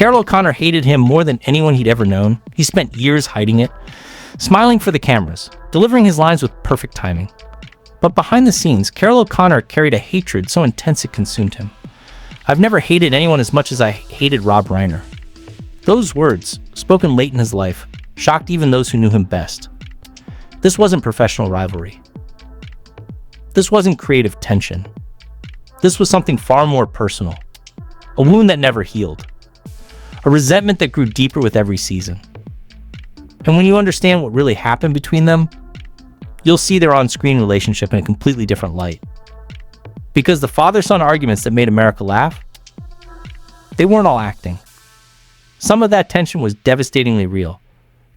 Carroll O'Connor hated him more than anyone he'd ever known. He spent years hiding it, smiling for the cameras, delivering his lines with perfect timing. But behind the scenes, Carroll O'Connor carried a hatred so intense it consumed him. "I've never hated anyone as much as I hated Rob Reiner." Those words, spoken late in his life, shocked even those who knew him best. This wasn't professional rivalry. This wasn't creative tension. This was something far more personal. A wound that never healed. A resentment that grew deeper with every season. And when you understand what really happened between them, you'll see their on-screen relationship in a completely different light. Because the father-son arguments that made America laugh, they weren't all acting. Some of that tension was devastatingly real.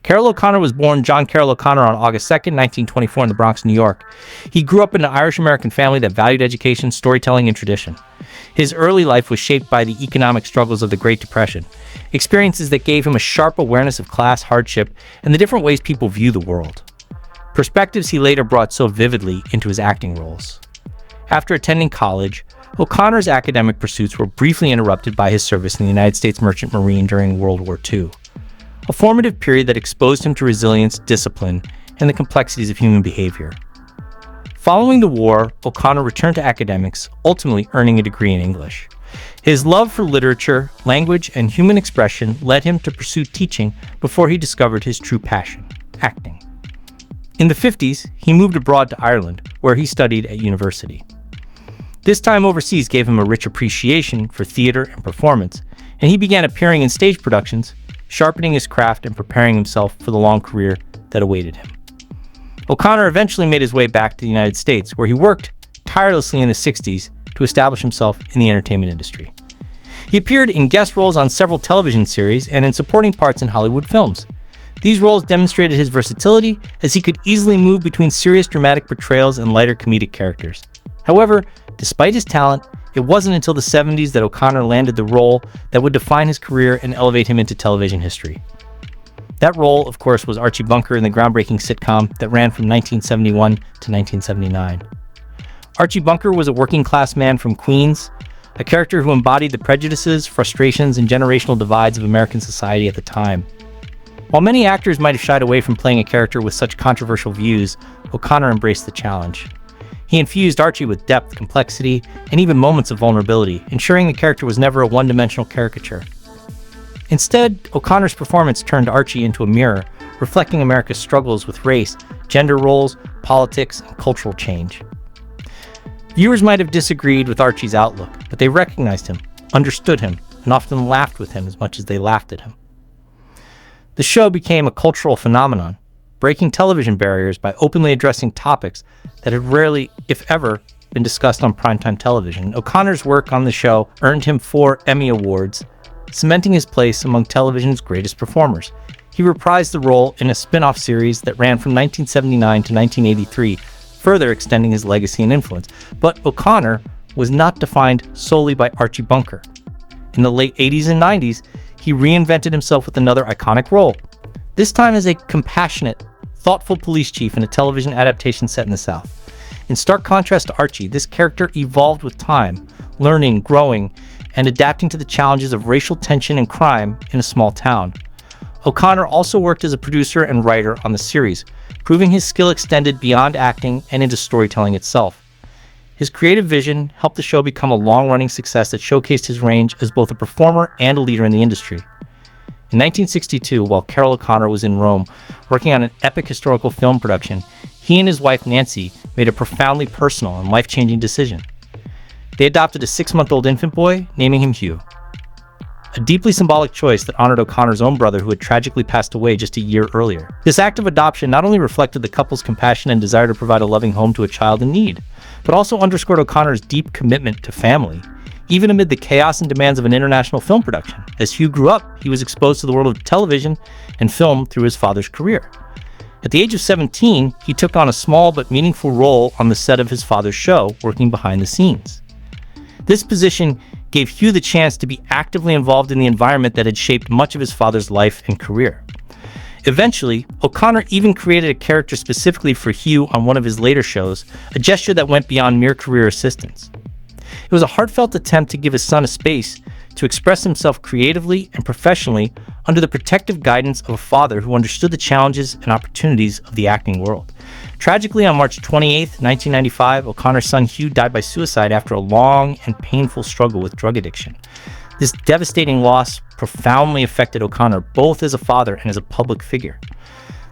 Carroll O'Connor was born John Carroll O'Connor on August 2nd, 1924 in the Bronx, New York. He grew up in an Irish-American family that valued education, storytelling, and tradition. His early life was shaped by the economic struggles of the Great Depression, experiences that gave him a sharp awareness of class, hardship, and the different ways people view the world. Perspectives he later brought so vividly into his acting roles. After attending college, O'Connor's academic pursuits were briefly interrupted by his service in the United States Merchant Marine during World War II, a formative period that exposed him to resilience, discipline, and the complexities of human behavior. Following the war, O'Connor returned to academics, ultimately earning a degree in English. His love for literature, language, and human expression led him to pursue teaching before he discovered his true passion, acting. In the 50s, he moved abroad to Ireland, where he studied at university. This time overseas gave him a rich appreciation for theater and performance, and he began appearing in stage productions, sharpening his craft and preparing himself for the long career that awaited him. O'Connor eventually made his way back to the United States, where he worked tirelessly in the 60s to establish himself in the entertainment industry. He appeared in guest roles on several television series and in supporting parts in Hollywood films. These roles demonstrated his versatility, as he could easily move between serious dramatic portrayals and lighter comedic characters. However, despite his talent, it wasn't until the 70s that O'Connor landed the role that would define his career and elevate him into television history. That role, of course, was Archie Bunker in the groundbreaking sitcom that ran from 1971 to 1979. Archie Bunker was a working-class man from Queens, a character who embodied the prejudices, frustrations, and generational divides of American society at the time. While many actors might have shied away from playing a character with such controversial views, O'Connor embraced the challenge. He infused Archie with depth, complexity, and even moments of vulnerability, ensuring the character was never a one-dimensional caricature. Instead, O'Connor's performance turned Archie into a mirror, reflecting America's struggles with race, gender roles, politics, and cultural change. Viewers might have disagreed with Archie's outlook, but they recognized him, understood him, and often laughed with him as much as they laughed at him. The show became a cultural phenomenon, breaking television barriers by openly addressing topics that had rarely, if ever, been discussed on primetime television. O'Connor's work on the show earned him 4 Emmy Awards, cementing his place among television's greatest performers. He reprised the role in a spin-off series that ran from 1979 to 1983, further extending his legacy and influence. But O'Connor was not defined solely by Archie Bunker. In the late 80s and 90s, he reinvented himself with another iconic role, this time as a compassionate, thoughtful police chief in a television adaptation set in the South. In stark contrast to Archie, this character evolved with time, learning, growing, and adapting to the challenges of racial tension and crime in a small town. O'Connor also worked as a producer and writer on the series, proving his skill extended beyond acting and into storytelling itself. His creative vision helped the show become a long-running success that showcased his range as both a performer and a leader in the industry. In 1962, while Carroll O'Connor was in Rome working on an epic historical film production, he and his wife Nancy made a profoundly personal and life-changing decision. They adopted a 6-month-old infant boy, naming him Hugh. A deeply symbolic choice that honored O'Connor's own brother, who had tragically passed away just a year earlier. This act of adoption not only reflected the couple's compassion and desire to provide a loving home to a child in need, but also underscored O'Connor's deep commitment to family, even amid the chaos and demands of an international film production. As Hugh grew up, he was exposed to the world of television and film through his father's career. At the age of 17, he took on a small but meaningful role on the set of his father's show, working behind the scenes. This position gave Hugh the chance to be actively involved in the environment that had shaped much of his father's life and career. Eventually, O'Connor even created a character specifically for Hugh on one of his later shows, a gesture that went beyond mere career assistance. It was a heartfelt attempt to give his son a space to express himself creatively and professionally under the protective guidance of a father who understood the challenges and opportunities of the acting world. Tragically, on March 28, 1995, O'Connor's son Hugh died by suicide after a long and painful struggle with drug addiction. This devastating loss profoundly affected O'Connor both as a father and as a public figure.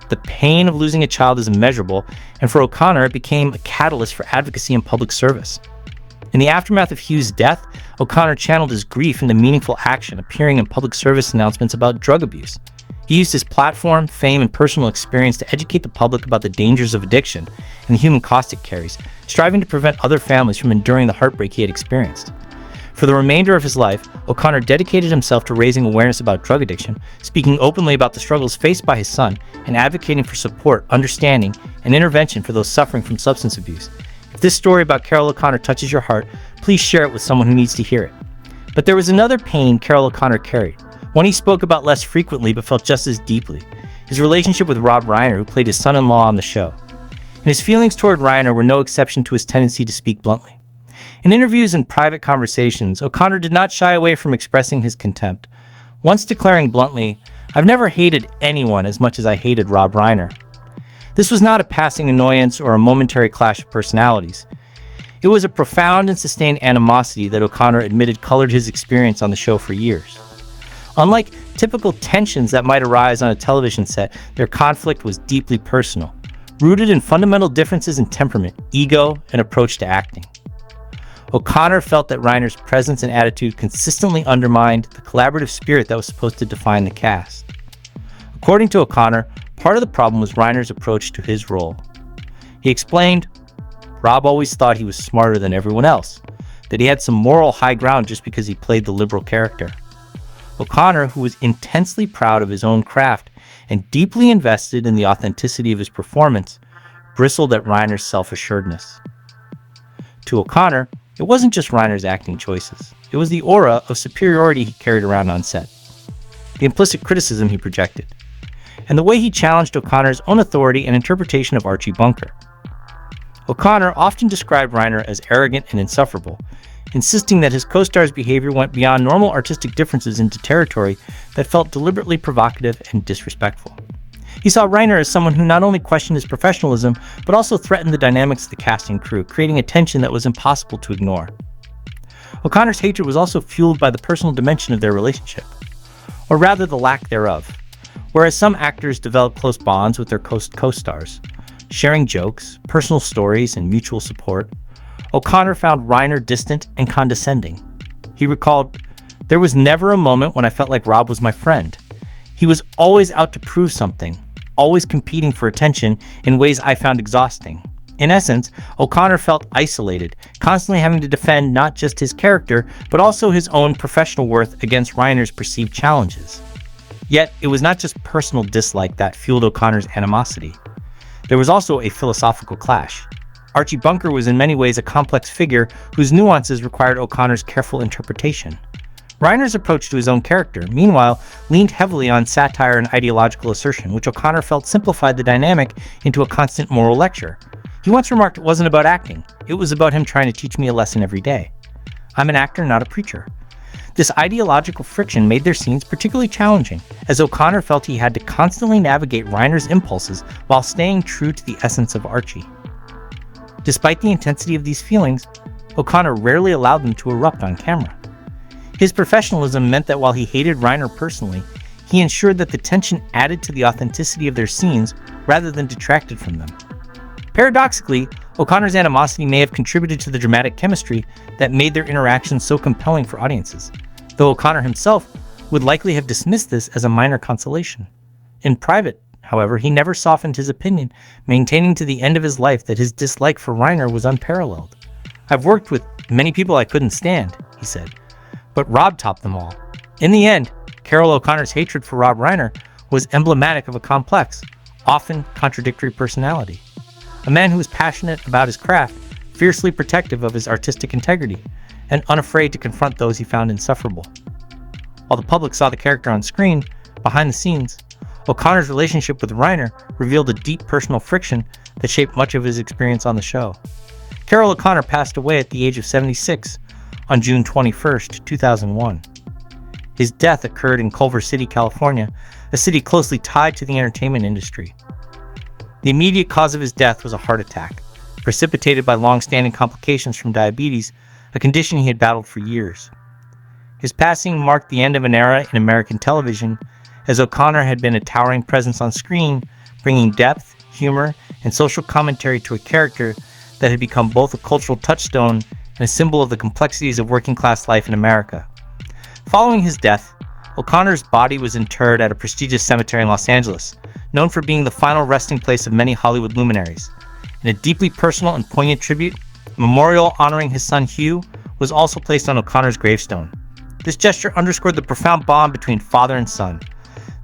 The pain of losing a child is immeasurable, and for O'Connor, it became a catalyst for advocacy and public service. In the aftermath of Hugh's death, O'Connor channeled his grief into meaningful action, appearing in public service announcements about drug abuse. He used his platform, fame, and personal experience to educate the public about the dangers of addiction and the human cost it carries, striving to prevent other families from enduring the heartbreak he had experienced. For the remainder of his life, O'Connor dedicated himself to raising awareness about drug addiction, speaking openly about the struggles faced by his son, and advocating for support, understanding, and intervention for those suffering from substance abuse. If this story about Carroll O'Connor touches your heart, please share it with someone who needs to hear it. But there was another pain Carroll O'Connor carried, one he spoke about less frequently but felt just as deeply: his relationship with Rob Reiner, who played his son-in-law on the show. And his feelings toward Reiner were no exception to his tendency to speak bluntly. In interviews and private conversations, O'Connor did not shy away from expressing his contempt, once declaring bluntly, "I've never hated anyone as much as I hated Rob Reiner." This was not a passing annoyance or a momentary clash of personalities. It was a profound and sustained animosity that O'Connor admitted colored his experience on the show for years. Unlike typical tensions that might arise on a television set, their conflict was deeply personal, rooted in fundamental differences in temperament, ego, and approach to acting. O'Connor felt that Reiner's presence and attitude consistently undermined the collaborative spirit that was supposed to define the cast. According to O'Connor, part of the problem was Reiner's approach to his role. He explained, "Rob always thought he was smarter than everyone else, that he had some moral high ground just because he played the liberal character." O'Connor, who was intensely proud of his own craft and deeply invested in the authenticity of his performance, bristled at Reiner's self-assuredness. To O'Connor, it wasn't just Reiner's acting choices. It was the aura of superiority he carried around on set, the implicit criticism he projected, and the way he challenged O'Connor's own authority and interpretation of Archie Bunker. O'Connor often described Reiner as arrogant and insufferable, insisting that his co-star's behavior went beyond normal artistic differences into territory that felt deliberately provocative and disrespectful. He saw Reiner as someone who not only questioned his professionalism, but also threatened the dynamics of the cast and crew, creating a tension that was impossible to ignore. O'Connor's hatred was also fueled by the personal dimension of their relationship, or rather the lack thereof. Whereas some actors develop close bonds with their co-stars, sharing jokes, personal stories, and mutual support, O'Connor found Reiner distant and condescending. He recalled, "There was never a moment when I felt like Rob was my friend. He was always out to prove something, always competing for attention in ways I found exhausting." In essence, O'Connor felt isolated, constantly having to defend not just his character, but also his own professional worth against Reiner's perceived challenges. Yet, it was not just personal dislike that fueled O'Connor's animosity. There was also a philosophical clash. Archie Bunker was in many ways a complex figure whose nuances required O'Connor's careful interpretation. Reiner's approach to his own character, meanwhile, leaned heavily on satire and ideological assertion, which O'Connor felt simplified the dynamic into a constant moral lecture. He once remarked it wasn't about acting, it was about him trying to teach me a lesson every day. I'm an actor, not a preacher. This ideological friction made their scenes particularly challenging, as O'Connor felt he had to constantly navigate Reiner's impulses while staying true to the essence of Archie. Despite the intensity of these feelings, O'Connor rarely allowed them to erupt on camera. His professionalism meant that while he hated Reiner personally, he ensured that the tension added to the authenticity of their scenes rather than detracted from them. Paradoxically, O'Connor's animosity may have contributed to the dramatic chemistry that made their interactions so compelling for audiences, though O'Connor himself would likely have dismissed this as a minor consolation. In private, however, he never softened his opinion, maintaining to the end of his life that his dislike for Reiner was unparalleled. "I've worked with many people I couldn't stand," he said, "but Rob topped them all." In the end, Carroll O'Connor's hatred for Rob Reiner was emblematic of a complex, often contradictory personality. A man who was passionate about his craft, fiercely protective of his artistic integrity, and unafraid to confront those he found insufferable. While the public saw the character on screen, behind the scenes, O'Connor's relationship with Reiner revealed a deep personal friction that shaped much of his experience on the show. Carroll O'Connor passed away at the age of 76 on June 21, 2001. His death occurred in Culver City, California, a city closely tied to the entertainment industry. The immediate cause of his death was a heart attack, precipitated by long-standing complications from diabetes, a condition he had battled for years. His passing marked the end of an era in American television, as O'Connor had been a towering presence on screen, bringing depth, humor, and social commentary to a character that had become both a cultural touchstone and a symbol of the complexities of working-class life in America. Following his death, O'Connor's body was interred at a prestigious cemetery in Los Angeles, known for being the final resting place of many Hollywood luminaries. In a deeply personal and poignant tribute, a memorial honoring his son Hugh was also placed on O'Connor's gravestone. This gesture underscored the profound bond between father and son.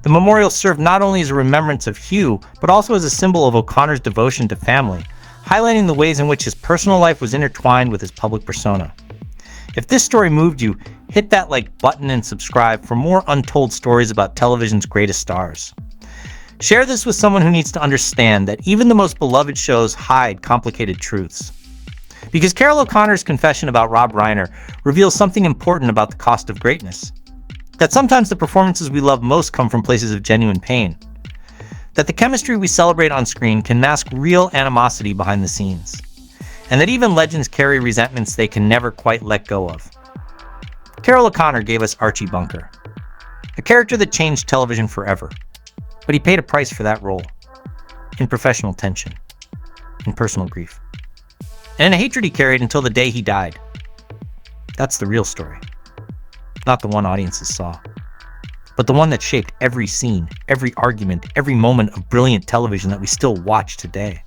The memorial served not only as a remembrance of Hugh, but also as a symbol of O'Connor's devotion to family, highlighting the ways in which his personal life was intertwined with his public persona. If this story moved you, hit that like button and subscribe for more untold stories about television's greatest stars. Share this with someone who needs to understand that even the most beloved shows hide complicated truths. Because Carroll O'Connor's confession about Rob Reiner reveals something important about the cost of greatness. That sometimes the performances we love most come from places of genuine pain. That the chemistry we celebrate on screen can mask real animosity behind the scenes. And that even legends carry resentments they can never quite let go of. Carroll O'Connor gave us Archie Bunker, a character that changed television forever. But he paid a price for that role, in professional tension, in personal grief, and in a hatred he carried until the day he died. That's the real story. Not the one audiences saw, but the one that shaped every scene, every argument, every moment of brilliant television that we still watch today.